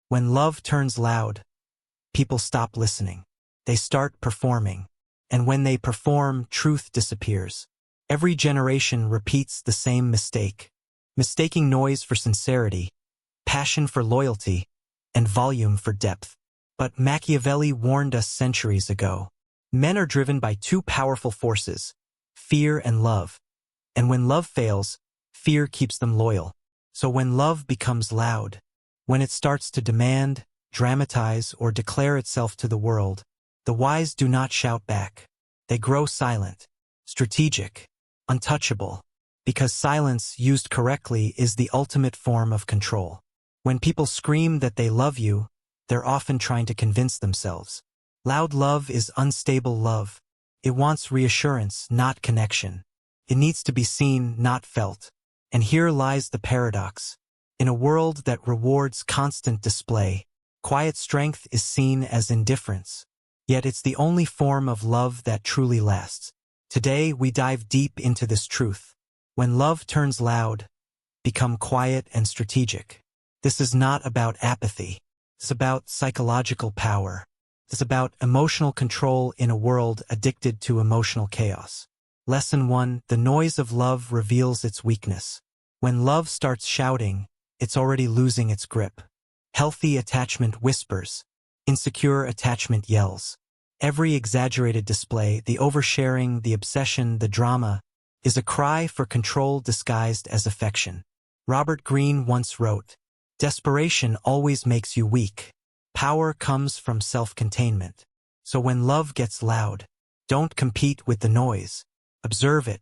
When love turns loud, people stop listening. They start performing. And when they perform, truth disappears. Every generation repeats the same mistake, mistaking noise for sincerity, passion for loyalty, and volume for depth. But Machiavelli warned us centuries ago. Men are driven by two powerful forces, fear and love. And when love fails, fear keeps them loyal. So when love becomes loud, when it starts to demand, dramatize, or declare itself to the world, the wise do not shout back. They grow silent, strategic, untouchable, because silence used correctly is the ultimate form of control. When people scream that they love you, they're often trying to convince themselves. Loud love is unstable love. It wants reassurance, not connection. It needs to be seen, not felt. And here lies the paradox. In a world that rewards constant display, quiet strength is seen as indifference. Yet it's the only form of love that truly lasts. Today we dive deep into this truth. When love turns loud, become quiet and strategic. This is not about apathy. It's about psychological power. It's about emotional control in a world addicted to emotional chaos. Lesson 1: the noise of love reveals its weakness. When love starts shouting, it's already losing its grip. Healthy attachment whispers. Insecure attachment yells. Every exaggerated display, the oversharing, the obsession, the drama, is a cry for control disguised as affection. Robert Greene once wrote, "Desperation always makes you weak. Power comes from self-containment." So when love gets loud, don't compete with the noise. Observe it,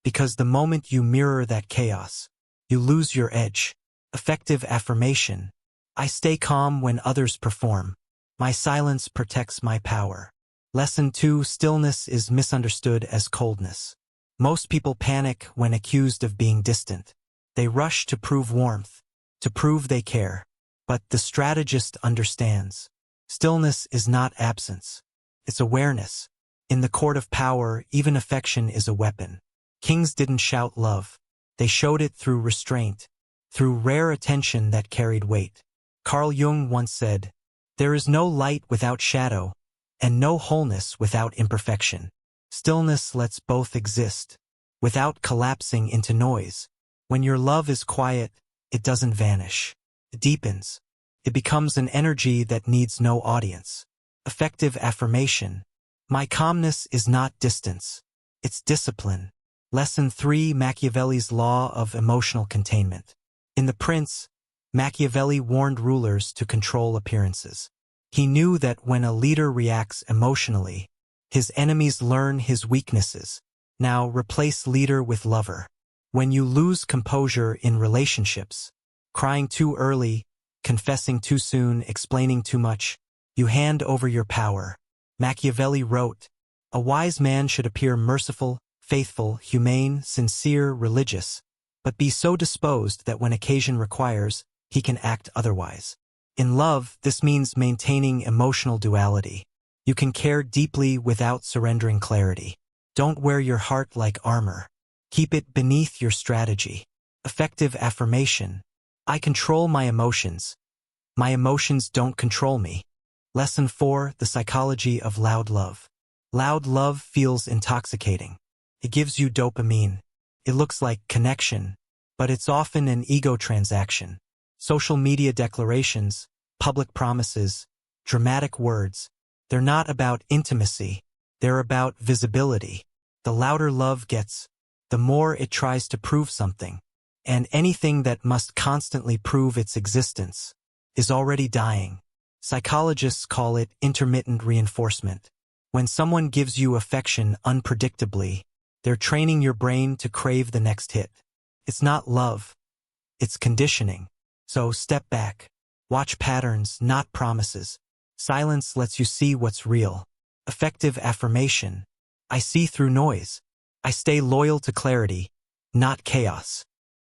because the moment you mirror that chaos, you lose your edge. Effective affirmation. I stay calm when others perform. My silence protects my power. Lesson 2: stillness is misunderstood as coldness. Most people panic when accused of being distant. They rush to prove warmth, to prove they care. But the strategist understands. Stillness is not absence. It's awareness. In the court of power, even affection is a weapon. Kings didn't shout love. They showed it through restraint, through rare attention that carried weight. Carl Jung once said, "There is no light without shadow, and no wholeness without imperfection." Stillness lets both exist, without collapsing into noise. When your love is quiet, it doesn't vanish. It deepens. It becomes an energy that needs no audience. Effective affirmation. My calmness is not distance. It's discipline. Lesson 3: Machiavelli's law of emotional containment. In The Prince, Machiavelli warned rulers to control appearances. He knew that when a leader reacts emotionally, his enemies learn his weaknesses. Now replace leader with lover. When you lose composure in relationships, crying too early, confessing too soon, explaining too much, you hand over your power. Machiavelli wrote, "A wise man should appear merciful, faithful, humane, sincere, religious, but be so disposed that when occasion requires, he can act otherwise." In love, this means maintaining emotional duality. You can care deeply without surrendering clarity. Don't wear your heart like armor. Keep it beneath your strategy. Effective affirmation. I control my emotions. My emotions don't control me. Lesson 4: the psychology of loud love. Loud love feels intoxicating. It gives you dopamine. It looks like connection, but it's often an ego transaction. Social media declarations, public promises, dramatic words, they're not about intimacy, they're about visibility. The louder love gets, the more it tries to prove something. And anything that must constantly prove its existence is already dying. Psychologists call it intermittent reinforcement. When someone gives you affection unpredictably, they're training your brain to crave the next hit. It's not love, it's conditioning. So step back. Watch patterns, not promises. Silence lets you see what's real. Effective affirmation. I see through noise. I stay loyal to clarity, not chaos.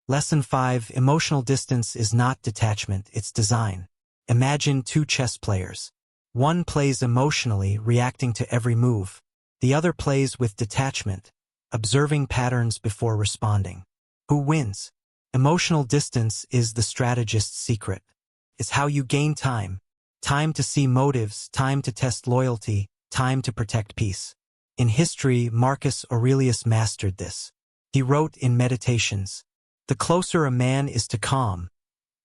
Lesson 5: emotional distance is not detachment, it's design. Imagine two chess players. One plays emotionally, reacting to every move. The other plays with detachment, observing patterns before responding. Who wins? Emotional distance is the strategist's secret. It's how you gain time. Time to see motives, time to test loyalty, time to protect peace. In history, Marcus Aurelius mastered this. He wrote in Meditations, "The closer a man is to calm,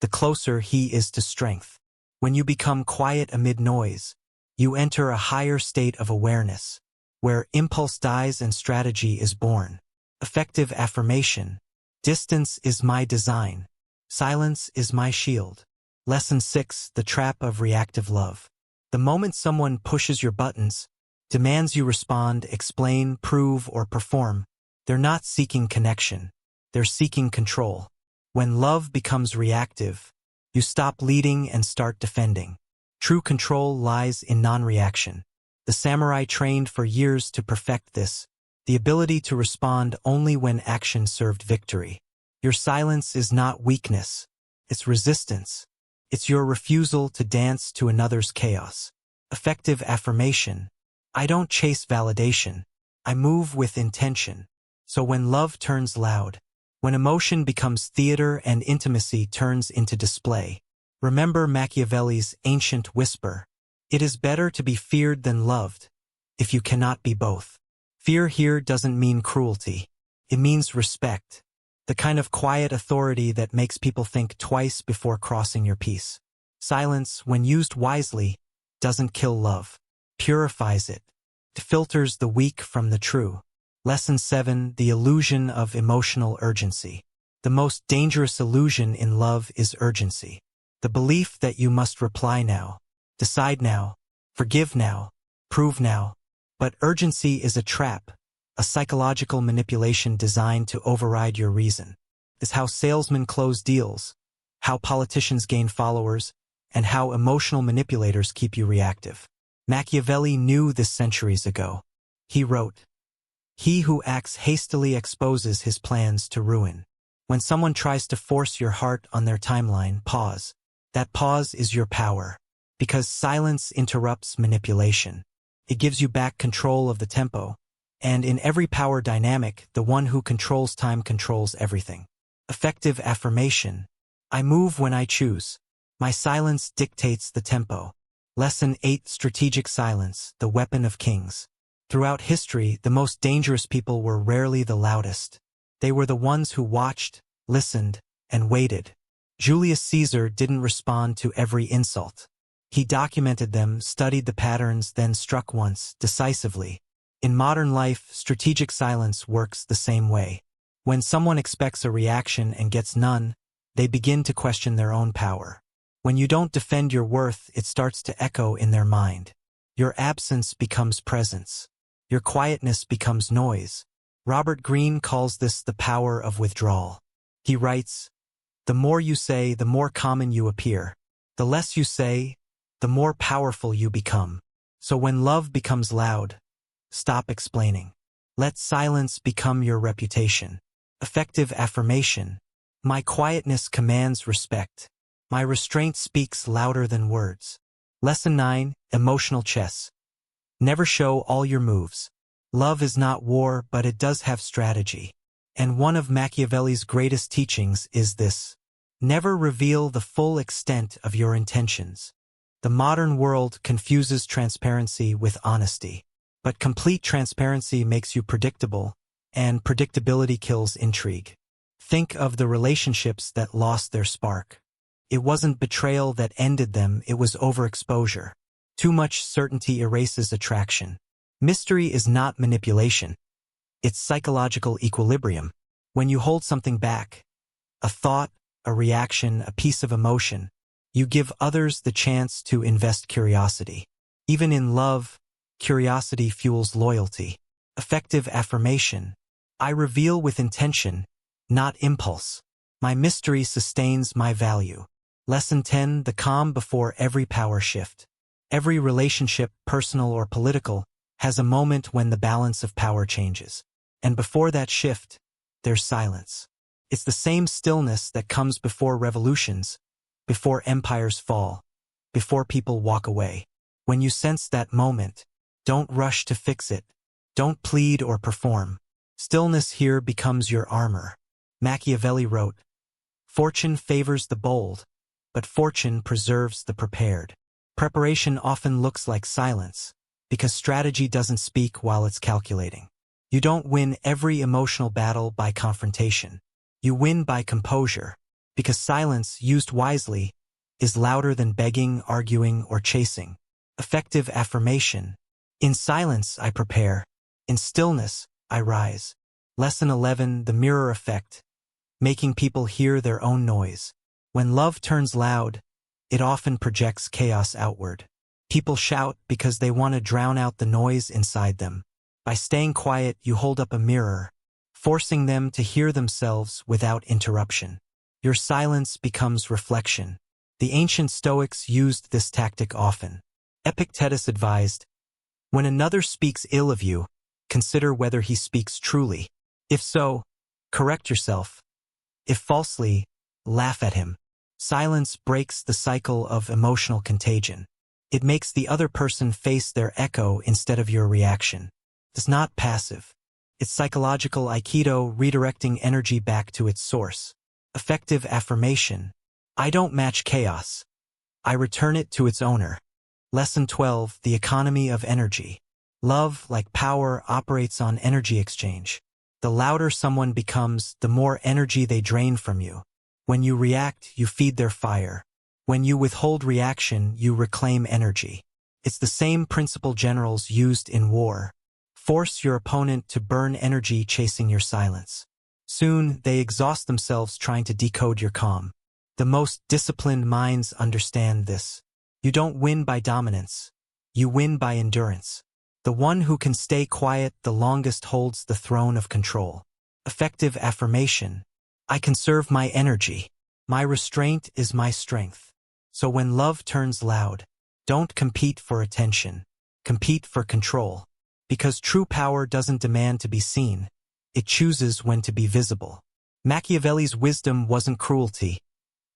the closer he is to strength." When you become quiet amid noise, you enter a higher state of awareness, where impulse dies and strategy is born. Effective affirmation. Distance is my design. Silence is my shield. Lesson 6. The trap of reactive love. The moment someone pushes your buttons, demands you respond, explain, prove, or perform, they're not seeking connection. They're seeking control. When love becomes reactive, you stop leading and start defending. True control lies in non-reaction. The samurai trained for years to perfect this, the ability to respond only when action served victory. Your silence is not weakness. It's resistance. It's your refusal to dance to another's chaos. Effective affirmation. I don't chase validation. I move with intention. So when love turns loud, when emotion becomes theater and intimacy turns into display, remember Machiavelli's ancient whisper. It is better to be feared than loved, if you cannot be both. Fear here doesn't mean cruelty. It means respect. The kind of quiet authority that makes people think twice before crossing your peace. Silence, when used wisely, doesn't kill love. Purifies it. It filters the weak from the true. Lesson 7. The illusion of emotional urgency. The most dangerous illusion in love is urgency. The belief that you must reply now, decide now, forgive now, prove now. But urgency is a trap, a psychological manipulation designed to override your reason. It's how salesmen close deals, how politicians gain followers, and how emotional manipulators keep you reactive. Machiavelli knew this centuries ago. He wrote, "He who acts hastily exposes his plans to ruin." When someone tries to force your heart on their timeline, pause. That pause is your power, because silence interrupts manipulation. It gives you back control of the tempo, and in every power dynamic, the one who controls time controls everything. Effective affirmation. I move when I choose. My silence dictates the tempo. Lesson 8. Strategic silence, the weapon of kings. Throughout history, the most dangerous people were rarely the loudest. They were the ones who watched, listened, and waited. Julius Caesar didn't respond to every insult. He documented them, studied the patterns, then struck once, decisively. In modern life, strategic silence works the same way. When someone expects a reaction and gets none, they begin to question their own power. When you don't defend your worth, it starts to echo in their mind. Your absence becomes presence. Your quietness becomes noise. Robert Greene calls this the power of withdrawal. He writes, "The more you say, the more common you appear. The less you say, the more powerful you become. So when love becomes loud, stop explaining. Let silence become your reputation." Effective affirmation. My quietness commands respect. My restraint speaks louder than words. Lesson 9. Emotional chess. Never show all your moves. Love is not war, but it does have strategy. And one of Machiavelli's greatest teachings is this: never reveal the full extent of your intentions. The modern world confuses transparency with honesty. But complete transparency makes you predictable, and predictability kills intrigue. Think of the relationships that lost their spark. It wasn't betrayal that ended them, it was overexposure. Too much certainty erases attraction. Mystery is not manipulation. It's psychological equilibrium. When you hold something back, a thought, a reaction, a piece of emotion, you give others the chance to invest curiosity. Even in love, curiosity fuels loyalty. Effective affirmation. I reveal with intention, not impulse. My mystery sustains my value. Lesson 10. The calm before every power shift. Every relationship, personal or political, has a moment when the balance of power changes. And before that shift, there's silence. It's the same stillness that comes before revolutions, before empires fall, before people walk away. When you sense that moment, don't rush to fix it. Don't plead or perform. Stillness here becomes your armor. Machiavelli wrote, "Fortune favors the bold, but fortune preserves the prepared. Preparation often looks like silence, because strategy doesn't speak while it's calculating. You don't win every emotional battle by confrontation. You win by composure, because silence, used wisely, is louder than begging, arguing, or chasing. Effective affirmation. In silence, I prepare. In stillness, I rise. Lesson 11, the mirror effect. Making people hear their own noise. When love turns loud, it often projects chaos outward. People shout because they want to drown out the noise inside them. By staying quiet, you hold up a mirror, forcing them to hear themselves without interruption. Your silence becomes reflection. The ancient Stoics used this tactic often. Epictetus advised, "When another speaks ill of you, consider whether he speaks truly. If so, correct yourself. If falsely, laugh at him." Silence breaks the cycle of emotional contagion. It makes the other person face their echo instead of your reaction. It's not passive. It's psychological aikido, redirecting energy back to its source. Effective affirmation. I don't match chaos. I return it to its owner. Lesson 12, the economy of energy. Love, like power, operates on energy exchange. The louder someone becomes, the more energy they drain from you. When you react, you feed their fire. When you withhold reaction, you reclaim energy. It's the same principle generals used in war. Force your opponent to burn energy chasing your silence. Soon, they exhaust themselves trying to decode your calm. The most disciplined minds understand this. You don't win by dominance. You win by endurance. The one who can stay quiet the longest holds the throne of control. Effective affirmation. I conserve my energy. My restraint is my strength. So when love turns loud, don't compete for attention. Compete for control. Because true power doesn't demand to be seen. It chooses when to be visible. Machiavelli's wisdom wasn't cruelty.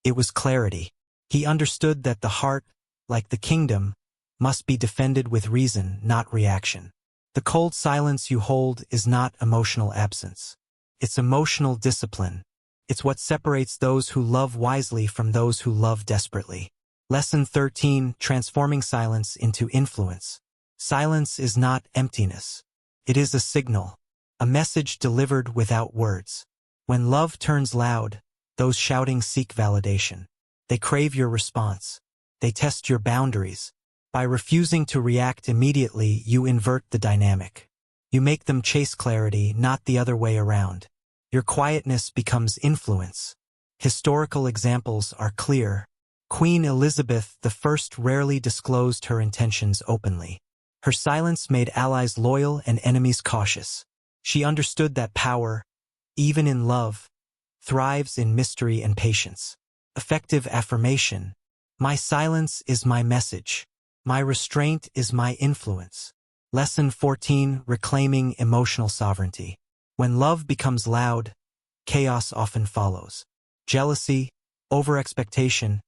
It was clarity. He understood that the heart, like the kingdom, must be defended with reason, not reaction. The cold silence you hold is not emotional absence. It's emotional discipline. It's what separates those who love wisely from those who love desperately. Lesson 13, transforming silence into influence. Silence is not emptiness. It is a signal, a message delivered without words. When love turns loud, those shouting seek validation. They crave your response. They test your boundaries. By refusing to react immediately, you invert the dynamic. You make them chase clarity, not the other way around. Your quietness becomes influence. Historical examples are clear. Queen Elizabeth I rarely disclosed her intentions openly. Her silence made allies loyal and enemies cautious. She understood that power, even in love, thrives in mystery and patience. Effective affirmation. My silence is my message. My restraint is my influence. Lesson 14, reclaiming emotional sovereignty. When love becomes loud, chaos often follows. Jealousy, overexpectation,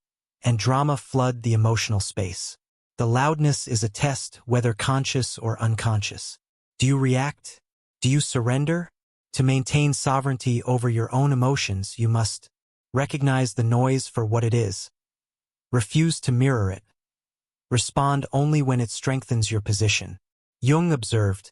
and drama flood the emotional space. The loudness is a test, whether conscious or unconscious. Do you react? Do you surrender? To maintain sovereignty over your own emotions, you must recognize the noise for what it is. Refuse to mirror it. Respond only when it strengthens your position. Jung observed,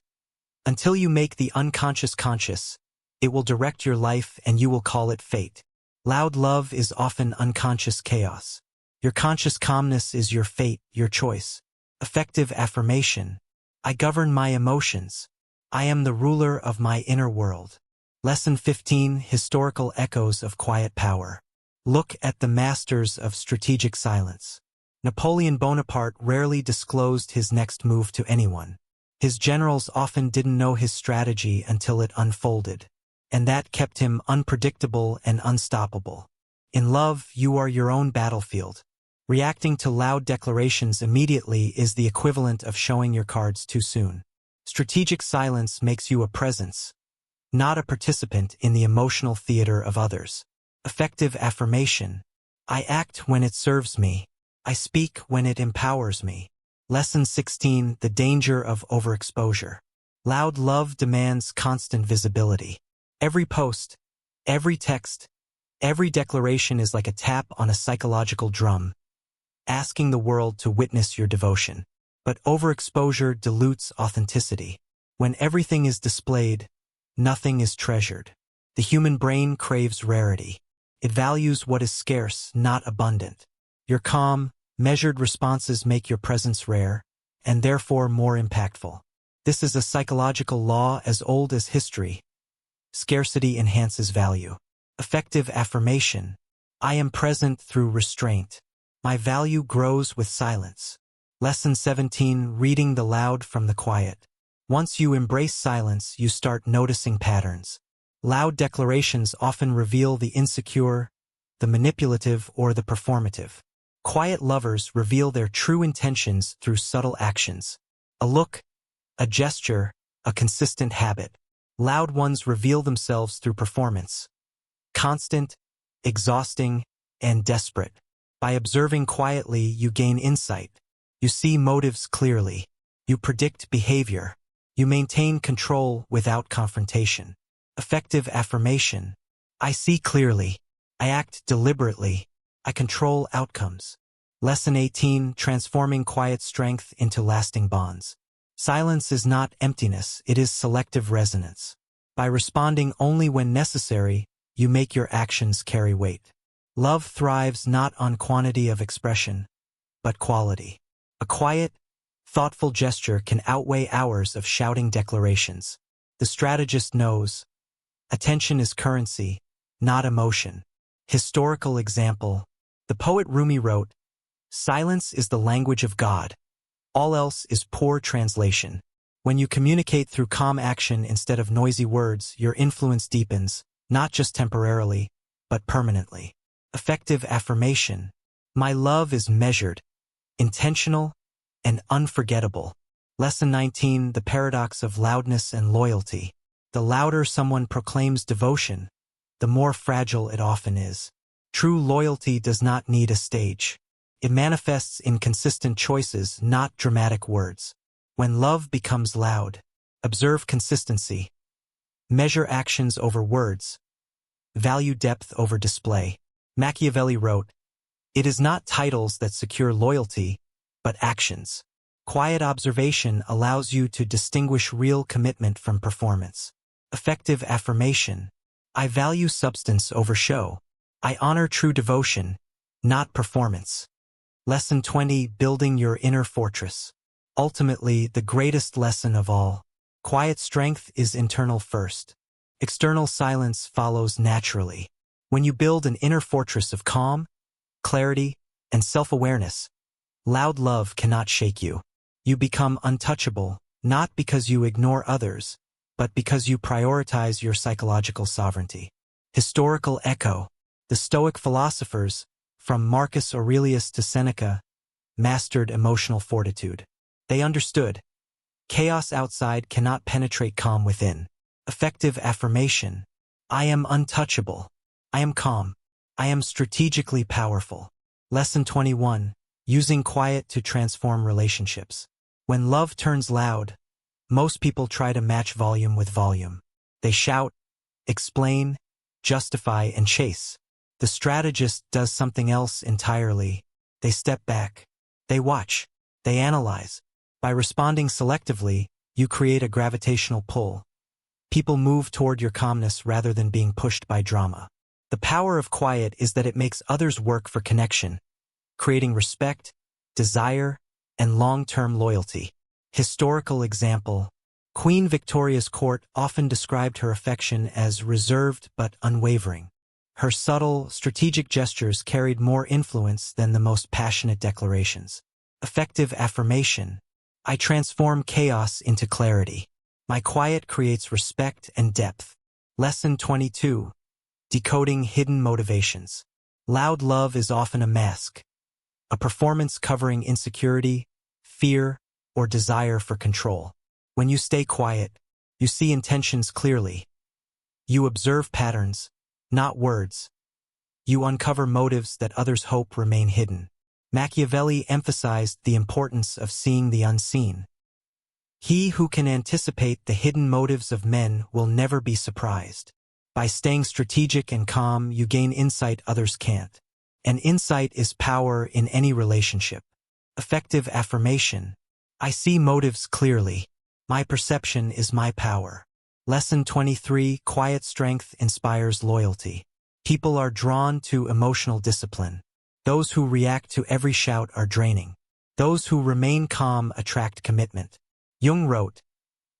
until you make the unconscious conscious, it will direct your life and you will call it fate. Loud love is often unconscious chaos. Your conscious calmness is your fate, your choice. Effective affirmation. I govern my emotions. I am the ruler of my inner world. Lesson 15, historical echoes of quiet power. Look at the masters of strategic silence. Napoleon Bonaparte rarely disclosed his next move to anyone. His generals often didn't know his strategy until it unfolded, and that kept him unpredictable and unstoppable. In love, you are your own battlefield. Reacting to loud declarations immediately is the equivalent of showing your cards too soon. Strategic silence makes you a presence, not a participant in the emotional theater of others. Effective affirmation. I act when it serves me. I speak when it empowers me. Lesson 16, the danger of overexposure. Loud love demands constant visibility. Every post, every text, Every declaration is like a tap on a psychological drum, asking the world to witness your devotion. But overexposure dilutes authenticity. When everything is displayed, nothing is treasured. The human brain craves rarity. It values what is scarce, not abundant. Your calm, measured responses make your presence rare, and therefore more impactful. This is a psychological law as old as history. Scarcity enhances value. Effective affirmation. I am present through restraint. My value grows with silence. Lesson 17. Reading the loud from the quiet. Once you embrace silence, you start noticing patterns. Loud declarations often reveal the insecure, the manipulative, or the performative. Quiet lovers reveal their true intentions through subtle actions. A look, a gesture, a consistent habit. Loud ones reveal themselves through performance. Constant, exhausting, and desperate. By observing quietly, you gain insight. You see motives clearly. You predict behavior. You maintain control without confrontation. Effective affirmation. I see clearly. I act deliberately. I control outcomes. Lesson 18. Transforming quiet strength into lasting bonds. Silence is not emptiness, it is selective resonance. By responding only when necessary, you make your actions carry weight. Love thrives not on quantity of expression, but quality. A quiet, thoughtful gesture can outweigh hours of shouting declarations. The strategist knows, attention is currency, not emotion. Historical example. The poet Rumi wrote, "Silence is the language of God. All else is poor translation." When you communicate through calm action instead of noisy words, your influence deepens, not just temporarily, but permanently. Effective affirmation. My love is measured, intentional, and unforgettable. Lesson 19. The paradox of loudness and loyalty. The louder someone proclaims devotion, the more fragile it often is. True loyalty does not need a stage. It manifests in consistent choices, not dramatic words. When love becomes loud, observe consistency. Measure actions over words. Value depth over display. Machiavelli wrote, "It is not titles that secure loyalty, but actions." Quiet observation allows you to distinguish real commitment from performance. Effective affirmation. I value substance over show. I honor true devotion, not performance. Lesson 20. Building your inner fortress. Ultimately, the greatest lesson of all. Quiet strength is internal first. External silence follows naturally. When you build an inner fortress of calm, clarity, and self-awareness, loud love cannot shake you. You become untouchable, not because you ignore others, but because you prioritize your psychological sovereignty. Historical echo. The Stoic philosophers, from Marcus Aurelius to Seneca, mastered emotional fortitude. They understood, chaos outside cannot penetrate calm within. Effective affirmation. I am untouchable. I am calm. I am strategically powerful. Lesson 21. Using quiet to transform relationships. When love turns loud, most people try to match volume with volume. They shout, explain, justify, and chase. The strategist does something else entirely. They step back. They watch. They analyze. By responding selectively, you create a gravitational pull. People move toward your calmness rather than being pushed by drama. The power of quiet is that it makes others work for connection, creating respect, desire, and long-term loyalty. Historical example. Queen Victoria's court often described her affection as reserved but unwavering. Her subtle, strategic gestures carried more influence than the most passionate declarations. Effective affirmation. I transform chaos into clarity. My quiet creates respect and depth. Lesson 22. Decoding hidden motivations. Loud love is often a mask, a performance covering insecurity, fear, or desire for control. When you stay quiet, you see intentions clearly. You observe patterns, not words. You uncover motives that others hope remain hidden. Machiavelli emphasized the importance of seeing the unseen. He who can anticipate the hidden motives of men will never be surprised. By staying strategic and calm, you gain insight others can't. And insight is power in any relationship. Effective affirmation. I see motives clearly. My perception is my power. Lesson 23. Quiet strength inspires loyalty. People are drawn to emotional discipline. Those who react to every shout are draining. Those who remain calm attract commitment. Jung wrote,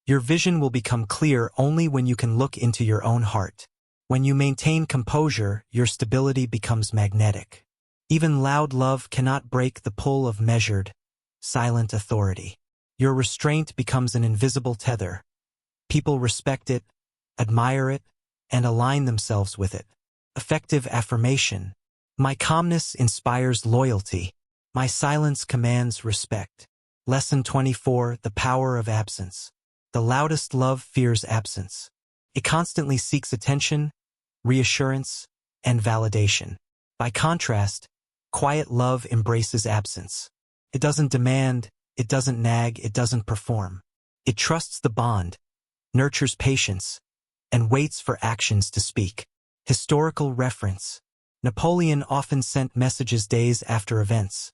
"Your vision will become clear only when you can look into your own heart. When you maintain composure, your stability becomes magnetic. Even loud love cannot break the pull of measured, silent authority. Your restraint becomes an invisible tether. People respect it, admire it, and align themselves with it." Effective affirmation. My calmness inspires loyalty. My silence commands respect. Lesson 24. The power of absence. The loudest love fears absence. It constantly seeks attention, reassurance, and validation. By contrast, quiet love embraces absence. It doesn't demand, it doesn't nag, it doesn't perform. It trusts the bond, nurtures patience, and waits for actions to speak. Historical reference. Napoleon often sent messages days after events,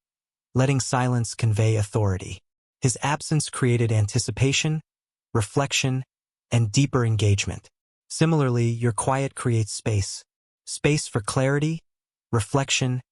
letting silence convey authority. His absence created anticipation, reflection, and deeper engagement. Similarly, your quiet creates space. Space for clarity, reflection,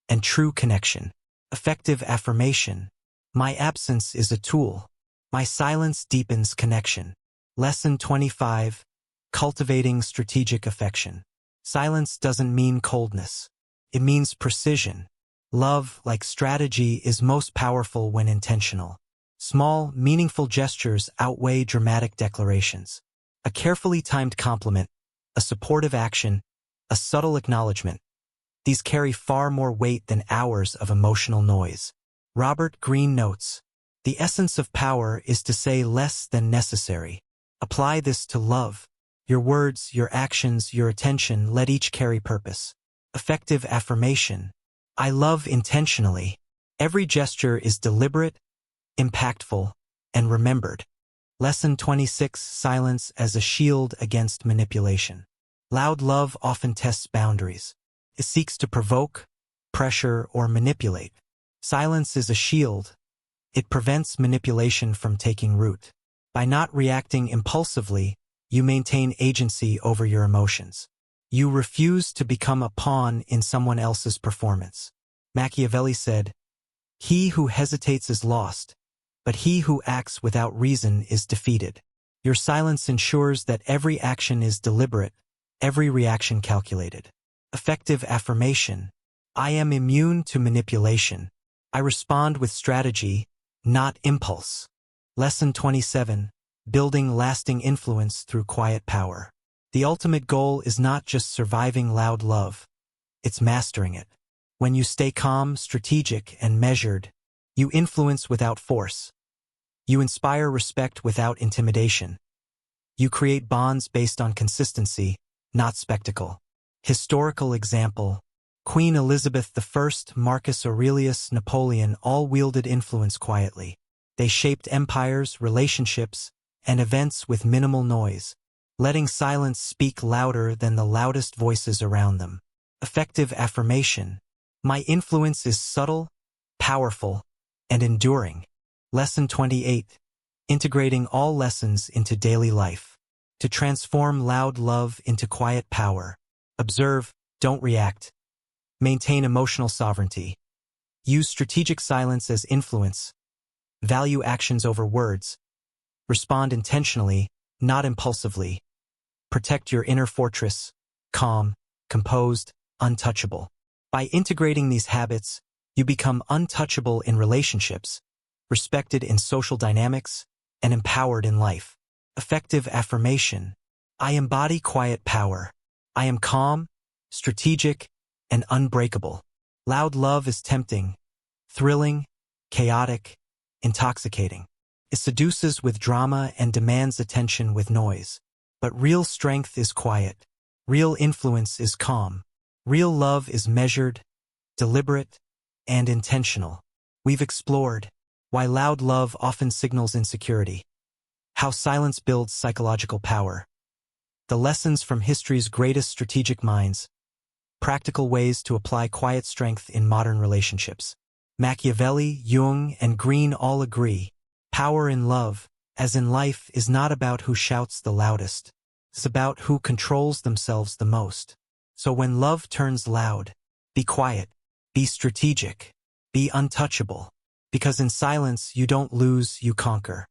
and true connection. Effective affirmation. My absence is a tool. My silence deepens connection. Lesson 25. Cultivating strategic affection. Silence doesn't mean coldness. It means precision. Love, like strategy, is most powerful when intentional. Small, meaningful gestures outweigh dramatic declarations. A carefully timed compliment, a supportive action, a subtle acknowledgement. These carry far more weight than hours of emotional noise. Robert Greene notes, "The essence of power is to say less than necessary." Apply this to love. Your words, your actions, your attention, let each carry purpose. Effective affirmation. I love intentionally. Every gesture is deliberate, impactful, and remembered. Lesson 26. Silence as a shield against manipulation. Loud love often tests boundaries. It seeks to provoke, pressure, or manipulate. Silence is a shield. It prevents manipulation from taking root. By not reacting impulsively, you maintain agency over your emotions. You refuse to become a pawn in someone else's performance. Machiavelli said, "He who hesitates is lost, but he who acts without reason is defeated." Your silence ensures that every action is deliberate, every reaction calculated. Effective affirmation. I am immune to manipulation. I respond with strategy, not impulse. Lesson 27. Building lasting influence through quiet power. The ultimate goal is not just surviving loud love. It's mastering it. When you stay calm, strategic, and measured, you influence without force. You inspire respect without intimidation. You create bonds based on consistency, not spectacle. Historical example. Queen Elizabeth I, Marcus Aurelius, Napoleon all wielded influence quietly. They shaped empires, relationships, and events with minimal noise, letting silence speak louder than the loudest voices around them. Effective affirmation. My influence is subtle, powerful, and enduring. Lesson 28. Integrating all lessons into daily life. To transform loud love into quiet power. Observe, don't react. Maintain emotional sovereignty. Use strategic silence as influence. Value actions over words. Respond intentionally, not impulsively. Protect your inner fortress, calm, composed, untouchable. By integrating these habits, you become untouchable in relationships, respected in social dynamics, and empowered in life. Effective affirmation. I embody quiet power. I am calm, strategic, and unbreakable. Loud love is tempting, thrilling, chaotic, intoxicating. It seduces with drama and demands attention with noise. But real strength is quiet. Real influence is calm. Real love is measured, deliberate, and intentional. We've explored why loud love often signals insecurity, how silence builds psychological power, The lessons from history's greatest strategic minds. Practical ways to apply quiet strength in modern relationships. Machiavelli, Jung, and Greene all agree. Power in love, as in life, is not about who shouts the loudest. It's about who controls themselves the most. So when love turns loud, be quiet, be strategic, be untouchable. Because in silence, you don't lose, you conquer.